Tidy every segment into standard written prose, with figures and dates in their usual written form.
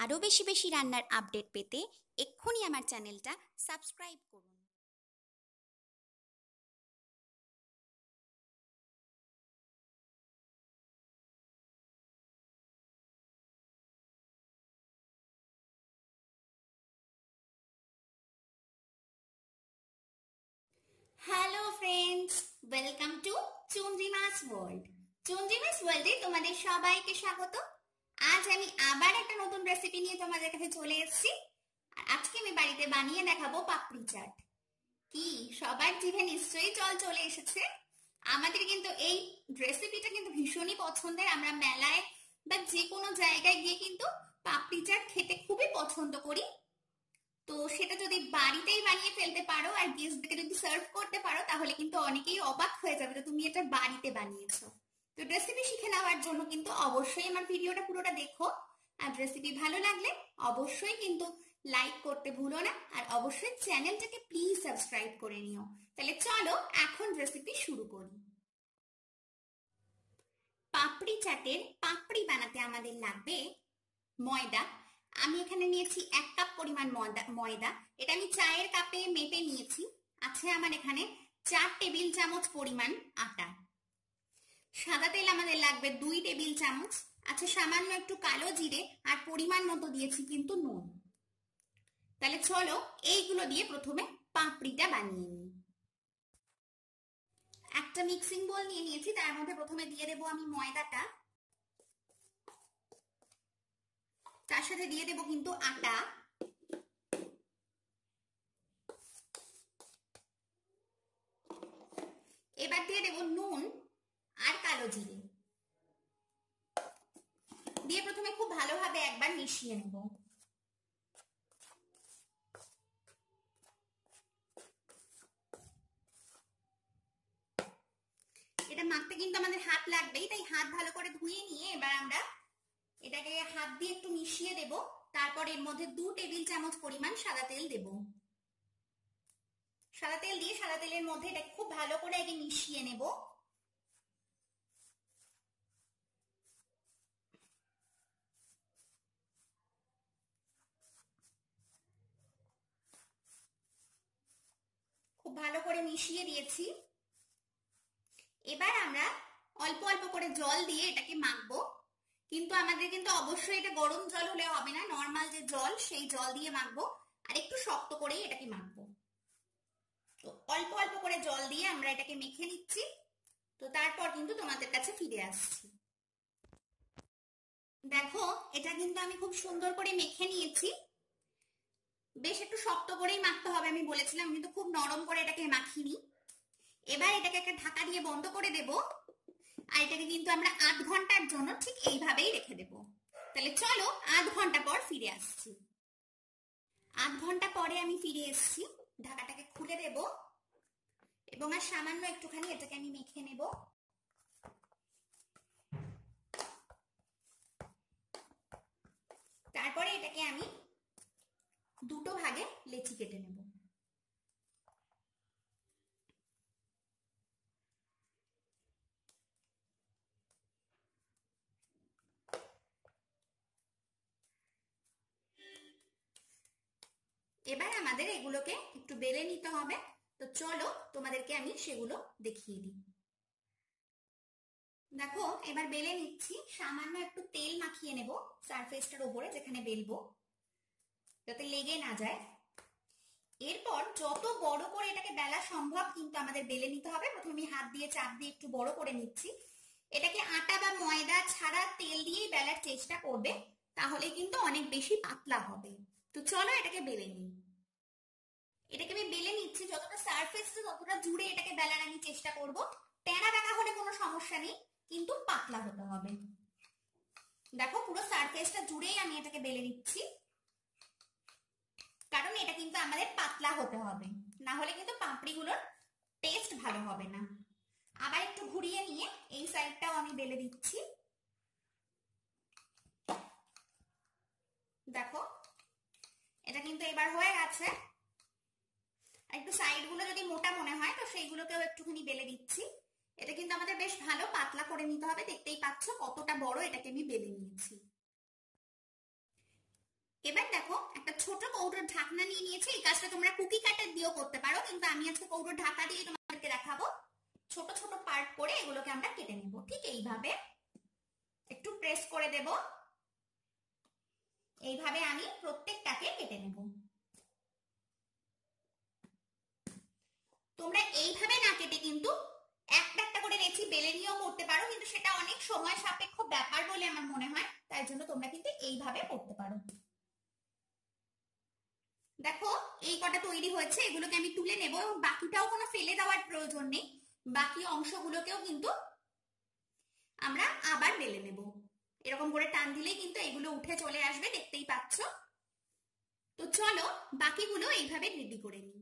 আরও বেশি বেশি রান্নার আপডেট পেতে এক্ষুনি আমার চ্যানেলটা সাবস্ক্রাইব করুন। Hello friends, welcome to Chandrima's world. Chandrima's ওয়ার্ল্ডে তোমাদের সবাইকে স্বাগত। আজ আমি আবার একটা নতুন রেসিপি নিয়ে তোমাদের কাছে চলে এসেছি। আর আজকে আমি বাড়িতে বানিয়ে দেখাবো পাপড়ি চাট। কি সবার জিভে নিশ্চয়ই জল চলে এসেছে। আমাদের কিন্তু এই রেসিপিটা কিন্তু ভীষণই পছন্দের। আমরা মেলায় বা যে কোনো জায়গায় গিয়ে কিন্তু পাপড়ি চাট খেতে খুবই পছন্দ করি। তো সেটা যদি বাড়িতেই বানিয়ে ফেলতে পারো আর গেস্টদেরকে যদি সার্ভ করতে পারো তাহলে কিন্তু অনেকেই অবাক হয়ে যাবে যে তুমি এটা বাড়িতে বানিয়েছো। তো রেসিপি শিখে নেওয়ার জন্য কিন্তু অবশ্যই আমার ভিডিওটা পুরোটা দেখো। আর রেসিপি ভালো লাগলে অবশ্যই কিন্তু লাইক করতে ভুলো না, আর অবশ্যই চ্যানেলটাকে প্লিজ সাবস্ক্রাইব করে নিও। তাহলে চলো এখন রেসিপি শুরু করি। পাপড়ি চাটের পাপড়ি বানাতে আমাদের লাগবে ময়দা। আমি এখানে নিয়েছি 1 কাপ পরিমাণ ময়দা। এটা আমি চায়ের কাপে মেপে নিয়েছি। আছে আমার এখানে 4 টেবিল চামচ পরিমাণ আটা। সাদা তেল আমাদের লাগবে 2 টেবিল চামচ। আছে সামান্য একটু কালো জিরে, আর পরিমাণ মতো দিয়েছি কিন্তু নুন। তাহলে চলো এইগুলো দিয়ে প্রথমে পাপড়িটা বানিয়ে নিই। একটা মিক্সিং বোল নিয়ে নিয়েছি, তার মধ্যে প্রথমে দিয়ে দেবো আমি ময়দাটা। তার সাথে দিয়ে দেবো কিন্তু আটা। এবার দিয়ে দেবো নুন আর কালো জিরে দিয়ে প্রথমে খুব ভালোভাবে একবার মিশিয়ে নেব। এটা মাখতে কিন্তু আমাদের হাত লাগবেই, তাই হাত ভালো করে ধুয়ে নিয়ে এবার আমরা এটাকে হাত দিয়ে একটু মিশিয়ে দেব। তারপর এর মধ্যে 2 টেবিল চামচ পরিমাণ সাদা তেল দেব। সাদা তেল দিয়ে সাদা তেলের মধ্যে এটাকে খুব ভালো করে আগে মিশিয়ে নেব। খুব ভালো করে মিশিয়ে দিয়েছি। এবার আমরা অল্প অল্প করে জল দিয়ে এটাকে মাখবো। কিন্তু আমাদের কিন্তু অবশ্যই এটা গরম জল হলে হবে না, নর্মাল যে জল সেই জল দিয়ে মাখবো। আর একটু শক্ত করেই এটাকে মাখবো। তো অল্প অল্প করে জল দিয়ে আমরা এটাকে মেখে নিচ্ছি। তো তারপর কিন্তু তোমাদের কাছে ফিরে আসছি। দেখো এটা কিন্তু আমি খুব সুন্দর করে মেখে নিয়েছি। বেশ একটু শক্ত করেই মাখতে হবে, আমি বলেছিলাম, কিন্তু খুব নরম করে এটাকে মাখিনি। এবার এটাকে একটা ঢাকা দিয়ে বন্ধ করে দেব। আর এটাকে কিন্তু আমরা 8 ঘন্টার জন্য ঠিক এইভাবেই রেখে দেব। তাহলে চলো 8 ঘন্টা পর ফিরে আসছি। 8 ঘন্টা পরে আমি ফিরে এসেছি। ঢাকাটাকে খুলে দেব এবং আর সামান্য একটুখানি এটাকে আমি মেখে নেব। তারপরে এটাকে আমি দুটো ভাগে লেচি কেটে নেব। এবার আমাদের এগুলোকে একটু বেলে নিতে হবে। তো চলো তোমাদেরকে আমি সেগুলো দেখিয়ে দিই। দেখো এবার বেলে নিচ্ছি। সামান্য একটু তেল মাখিয়ে নেব সারফেসটার উপরে যেখানে বেলবো, যাতে লেগে না যায়। এরপর যত বড় করে এটাকে বেলা সম্ভব কিন্তু আমাদের বেলে নিতে হবে। প্রথমে আমি হাত দিয়ে চাপ দিয়ে একটু বড় করে নিচ্ছি। এটাকে আটা বা ময়দা ছাড়া তেল দিয়েই বেলার চেষ্টা করবে, তাহলে কিন্তু অনেক বেশি পাতলা হবে। তো চলো এটাকে বেলে নিই। এটাকে আমি বেলে নিচ্ছি। যতটা সারফেসটা ততটা জুড়ে এটাকে বেলার আমি চেষ্টা করব। টেরা বেঁকা হলে কোনো সমস্যা নেই, কিন্তু পাতলা হতে হবে। দেখো পুরো সারফেসটা জুড়েই আমি এটাকে বেলে নিচ্ছি, কারণ এটা কিন্তু আমাদের পাতলা হতে হবে, না হলে কিন্তু পাপড়িগুলোর টেস্ট ভালো হবে না। আবার একটু ঘুরিয়ে নিয়ে এই সাইডটাও আমি বেলে দিচ্ছি। দেখো এটা কিন্তু এবার হয়ে গেছে। একটু সাইডগুলো যদি মোটা মনে হয় তো সেইগুলোকেও একটুখানি বেলে দিচ্ছি। এটা কিন্তু আমাদের বেশ ভালো পাতলা করে নিতে হবে। দেখতেই পাচ্ছ কতটা বড় এটাকে আমি বেলে নিয়েছি। এবার দেখো একটা ছোট কৌটোর ঢাকনা নিয়ে নিয়েছি। এই কাজটা তোমরা কুকি কাটার দিয়েও করতে পারো, কিন্তু আমি আজকে কৌটোর ঢাকা দিয়ে তোমাদেরকে দেখাবো। ছোট ছোট পার্ট করে এগুলোকে আমরা কেটে নেব। ঠিক এইভাবে একটু প্রেস করে দেব। এইভাবে আমি প্রত্যেকটাকে কেটে নেব। তোমরা এইভাবে না কেটে কিন্তু একটা একটা করে রেচি বেলে নিয়েও করতে পারো, কিন্তু সেটা অনেক সময় সাপেক্ষ ব্যাপার বলে আমার মনে হয়, তাই জন্য তোমরা কিন্তু এইভাবে করতে পারো। দেখো এই কটা তৈরি হয়েছে, এগুলোকে আমি তুলে নেব এবং বাকিটাও কোনো ফেলে দেওয়ার প্রয়োজন নেই। বাকি অংশগুলোকেও কিন্তু আমরা আবার বেলে নেব। এরকম করে টান দিলেই কিন্তু এগুলো উঠে চলে আসবে, দেখতেই পাচ্ছ। তো চলো বাকিগুলো এইভাবে রেডি করে নিই।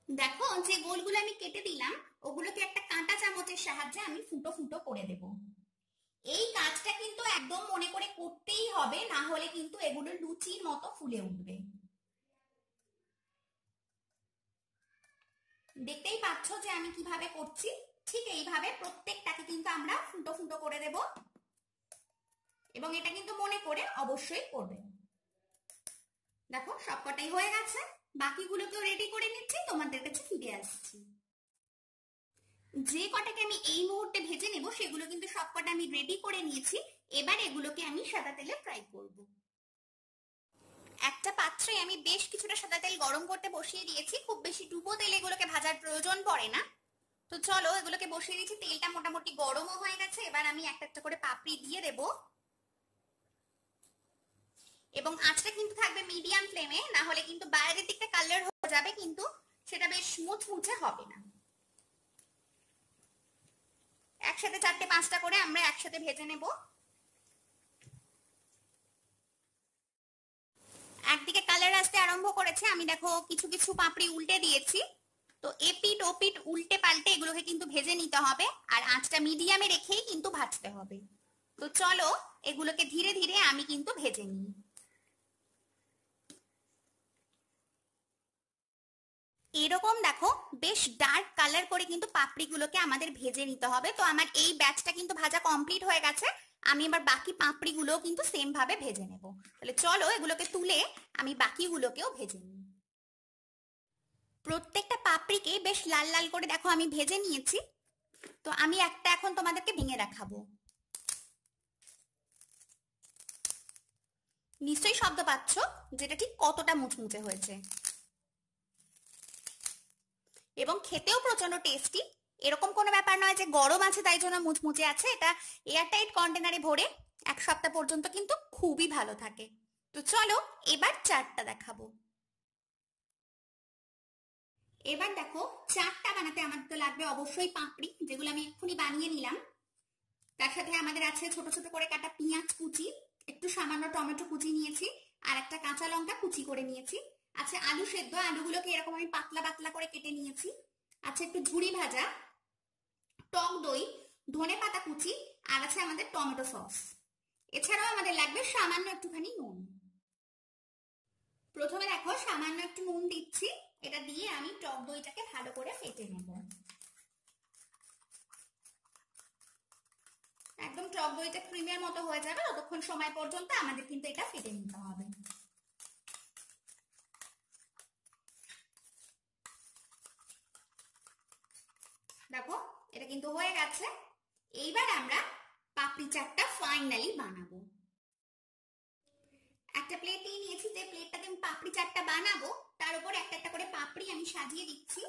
দেখো যে গোলগুলো আমি কেটে দিলাম ওগুলোকে একটা কাঁটা চামচের সাহায্যে আমি ফুটো ফুটো করে দেব। এই কাজটা কিন্তু একদম মনে করে করতেই হবে, না হলে কিন্তু এগুলো লুচির মতো ফুলে উঠবে। দেখতেই পাচ্ছ যে আমি কিভাবে করছি। ঠিক এইভাবে প্রত্যেকটাকে কিন্তু আমরা ফুটো ফুটো করে দেব, এবং এটা কিন্তু মনে করে অবশ্যই করবে। দেখো সবকটাই হয়ে গেছে, বাকিগুলোকেও রেডি করে নিচ্ছি, তোমাদের কাছে ফিরে আসছি। যে কটাকে আমি এই মুহূর্তে ভেজে নেব সেগুলো কিন্তু সবকটা আমি রেডি করে নিয়েছি। এবার এগুলোকে আমি সাদা তেলে ফ্রাই করব। একটা পাত্রে আমি বেশ কিছুটা সাদা তেল গরম করতে বসিয়ে দিয়েছি। খুব বেশি ডুবো তেলে এগুলোকে ভাজার প্রয়োজন পড়ে না। তো চলো এগুলোকে বসিয়ে দিয়েছি, তেলটা মোটামুটি গরমও হয়ে গেছে। এবার আমি একটা একটা করে পাপড়ি দিয়ে দেব, এবং আঁচটা কিন্তু থাকবে মিডিয়াম ফ্লেমে, না হলে কিন্তু বাইরের দিকটা কালার হয়ে যাবে, কিন্তু সেটা বেশ মুচমুচে হবে না। একসাথে 4-5টা করে আমরা একসাথে ভেজে নেব। একদিকে কালার আসতে আরম্ভ করেছে, আমি দেখো কিছু কিছু পাপড়ি উল্টে দিয়েছি। তো এপিট ওপিট উল্টে পাল্টে এগুলোকে কিন্তু ভেজে নিতে হবে, আর আঁচটা মিডিয়ামে রেখেই কিন্তু ভাজতে হবে। তো চলো এগুলোকে ধীরে ধীরে আমি কিন্তু ভেজে নিই। এরকম দেখো বেশ ডার্ক কালার করে কিন্তু পাপড়িগুলোকে আমাদের ভেজে নিতে হবে। তো আমার এই ব্যাচটা কিন্তু ভাজা কমপ্লিট হয়ে গেছে। আমি এবার বাকি পাপড়িগুলোও কিন্তু সেম ভাবে ভেজে নেব। তাহলে চলো এগুলোকে তুলে আমি বাকিগুলোকেও ভেজে নিই। প্রত্যেকটা পাপড়িকে বেশ লাল লাল করে দেখো আমি ভেজে নিয়েছি। তো আমি একটা এখন তোমাদেরকে ভেঙে দেখাবো। নিশ্চয়ই শব্দ পাচ্ছ যেটা ঠিক কতটা মুচমুচে হয়েছে, এবং খেতেও প্রচন্ড টেস্টি। এরকম কোনো ব্যাপার নয় যে গরম আছে তাই জন্য মুচমুচে আছে, এটা এয়ারটাইট কন্টেনারে ভরে 1 সপ্তাহ পর্যন্ত কিন্তু খুবই ভালো থাকে। তো চলো এবার চাটটা দেখাবো। এবার দেখো চাটটা বানাতে আমাদের তো লাগবে অবশ্যই পাপড়ি, যেগুলো আমি এক্ষুনি বানিয়ে নিলাম। তার সাথে আমাদের আছে ছোট ছোট করে কাটা পেঁয়াজ কুচি, একটু সামান্য টমেটো কুচি নিয়েছি, আর একটা কাঁচা লঙ্কা কুচি করে নিয়েছি। আছে আলু সেদ্ধ, আলুগুলোকে এরকম আমি পাতলা পাতলা করে কেটে নিয়েছি। আছে একটু ঝুরি ভাজা, টক দই, ধনে পাতা কুচি, আর আছে আমাদের টমেটো সস। এছাড়াও আমাদের লাগবে সামান্য একটুখানি নুন। প্রথমে দেখো সামান্য একটু নুন দিচ্ছি, এটা দিয়ে আমি টক দইটাকে ভালো করে ফেটে নেব। একদম টক দইটা ক্রিমের মতো হয়ে যাবে, ততক্ষণ সময় পর্যন্ত আমাদের কিন্তু এটা ফেটে নিতে হবে। দেখো এটা কিন্তু হয়ে গেছে। এইবার আমরা পাপড়ি চাটটা ফাইনালি বানাবো। একটা প্লেট নিয়ে নিয়েছি, যে প্লেটটাতে আমি পাপড়ি চাটটা বানাবো তার উপর একটা একটা করে পাপড়ি আমি সাজিয়ে দিচ্ছি।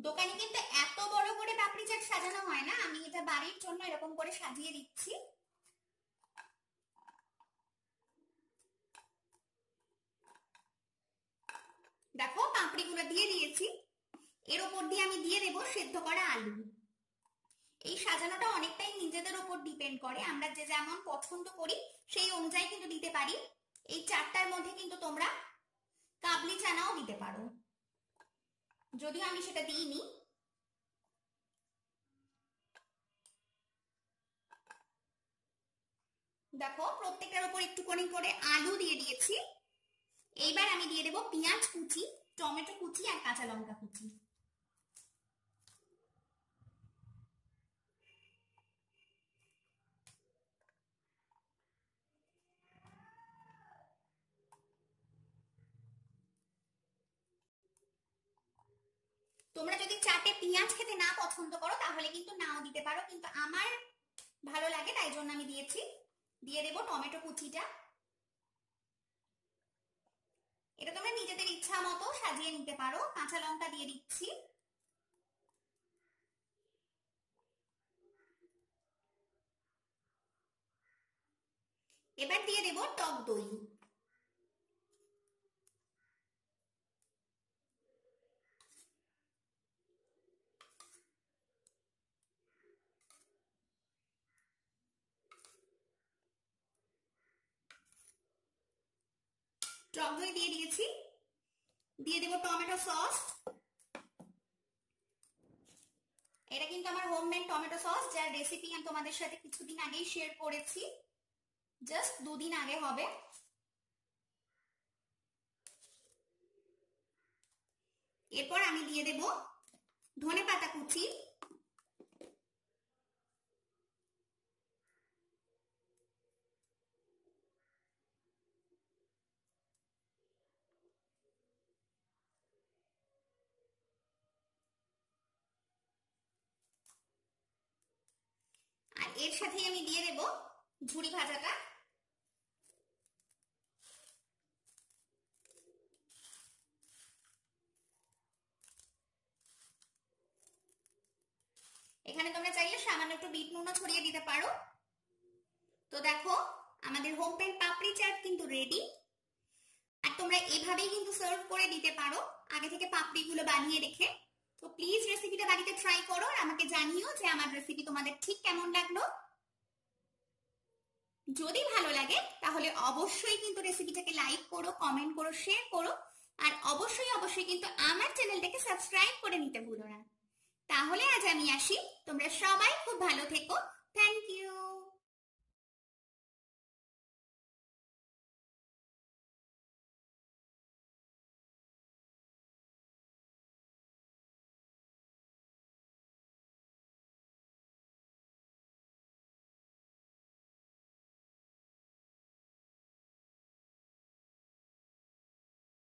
দোকানে কিন্তু এত বড় করে পাপড়ি চাট সাজানো হয় না, আমি এটা বাড়ির জন্য এরকম করে সাজিয়ে দিচ্ছি। দেখো পাপড়িগুলো দিয়ে দিয়েছি, এর উপর দিয়ে আমি দিয়ে দেবো সেদ্ধ করা আলু। এই সাজানোটা অনেকটাই নিজেদের উপর ডিপেন্ড করে, আমরা যে যেমন পছন্দ করি সেই অনুযায়ী কিন্তু দিতে পারি। এই চারটার মধ্যে কিন্তু তোমরা কাবলি চানাও দিতে পারো, যদিও আমি সেটা দিইনি। দেখো প্রত্যেকটার উপর একটুখানি করে আলু দিয়ে দিয়েছি। এইবার আমি দিয়ে দেবো পেঁয়াজ কুচি, টমেটো কুচি আর কাঁচা লঙ্কা কুচি। পেঁয়াজ খেতে না পছন্দ করো তাহলে কিন্তু নাও দিতে পারো, কিন্তু আমার ভালো লাগে তাই জন্য আমি দিয়েছি। দিয়ে দেবো টমেটো কুচিটা। এটা তোমরা নিজেদের ইচ্ছা মতো সাজিয়ে নিতে পারো। কাঁচা লঙ্কা দিয়ে দিচ্ছি। এবার দিয়ে দেব টক দই। টক দই দিয়ে দিয়েছি। দিয়ে দেব টমেটো সস। এটা কিন্তু আমার হোমমেড টমেটো সস, যার রেসিপি আমি তোমাদের সাথে কিছুদিন আগেই শেয়ার করেছি, জাস্ট 2 দিন আগে হবে। এরপর আমি দিয়ে দেব ধনেপাতা কুচি। আর এর সাথে আমি দিয়ে দেব ঝুরি ভাজাটা। এখানে তোমরা চাইলে সামান্য একটু বিট নুনও ছড়িয়ে দিতে পারো। তো দেখো আমাদের হোমমেড পাপড়ি চাট কিন্তু রেডি। আর তোমরা এভাবেই কিন্তু সার্ভ করে দিতে পারো আগে থেকে পাপড়িগুলো বানিয়ে রেখে। তো প্লিজ রেসিপিটা বাড়িতে ট্রাই করো আর আমাকে জানিও যে আমার রেসিপি তোমাদের ঠিক কেমন লাগলো। যদি ভালো লাগে তাহলে অবশ্যই কিন্তু রেসিপিটাকে লাইক করো, কমেন্ট করো, শেয়ার করো। আর অবশ্যই অবশ্যই কিন্তু আমার চ্যানেলটাকে সাবস্ক্রাইব করে নিতে ভুলো না। তাহলে আজ আমি আসি। তোমরা সবাই খুব ভালো থেকো,